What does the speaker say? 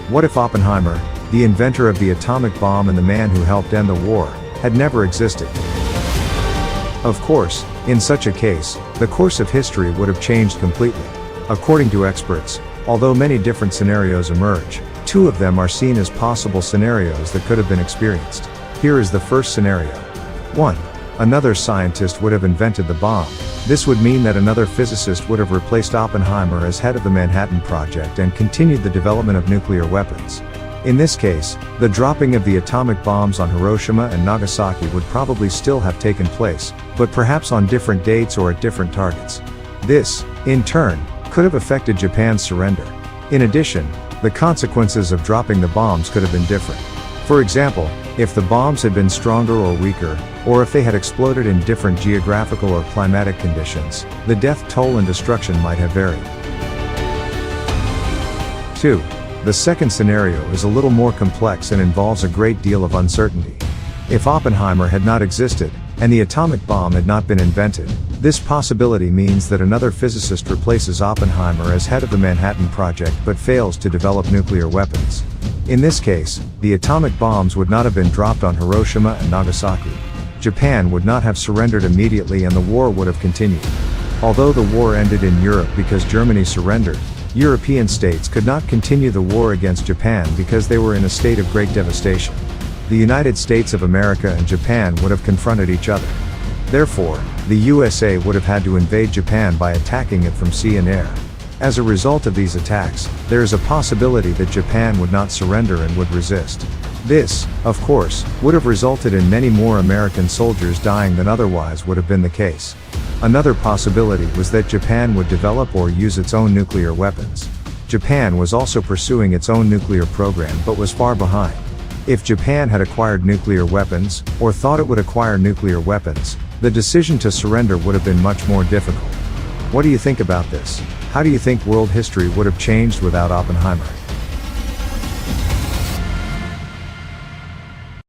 What if Oppenheimer, the inventor of the atomic bomb and the man who helped end the war, had never existed? Of course, in such a case, the course of history would have changed completely. According to experts, although many different scenarios emerge, two of them are seen as possible scenarios that could have been experienced. Here is the first scenario. 1. Another scientist would have invented the bomb. This would mean that another physicist would have replaced Oppenheimer as head of the Manhattan Project and continued the development of nuclear weapons. In this case, the dropping of the atomic bombs on Hiroshima and Nagasaki would probably still have taken place, but perhaps on different dates or at different targets. This, in turn, could have affected Japan's surrender. In addition, the consequences of dropping the bombs could have been different. For example, if the bombs had been stronger or weaker, or if they had exploded in different geographical or climatic conditions, the death toll and destruction might have varied. 2. The second scenario is a little more complex and involves a great deal of uncertainty. If Oppenheimer had not existed, and the atomic bomb had not been invented, this possibility means that another physicist replaces Oppenheimer as head of the Manhattan Project but fails to develop nuclear weapons. In this case, the atomic bombs would not have been dropped on Hiroshima and Nagasaki. Japan would not have surrendered immediately and the war would have continued. Although the war ended in Europe because Germany surrendered, European states could not continue the war against Japan because they were in a state of great devastation. The United States of America and Japan would have confronted each other. Therefore, the USA would have had to invade Japan by attacking it from sea and air. As a result of these attacks, there is a possibility that Japan would not surrender and would resist. This, of course, would have resulted in many more American soldiers dying than otherwise would have been the case. Another possibility was that Japan would develop or use its own nuclear weapons. Japan was also pursuing its own nuclear program but was far behind. If Japan had acquired nuclear weapons, or thought it would acquire nuclear weapons, the decision to surrender would have been much more difficult. What do you think about this? How do you think world history would have changed without Oppenheimer?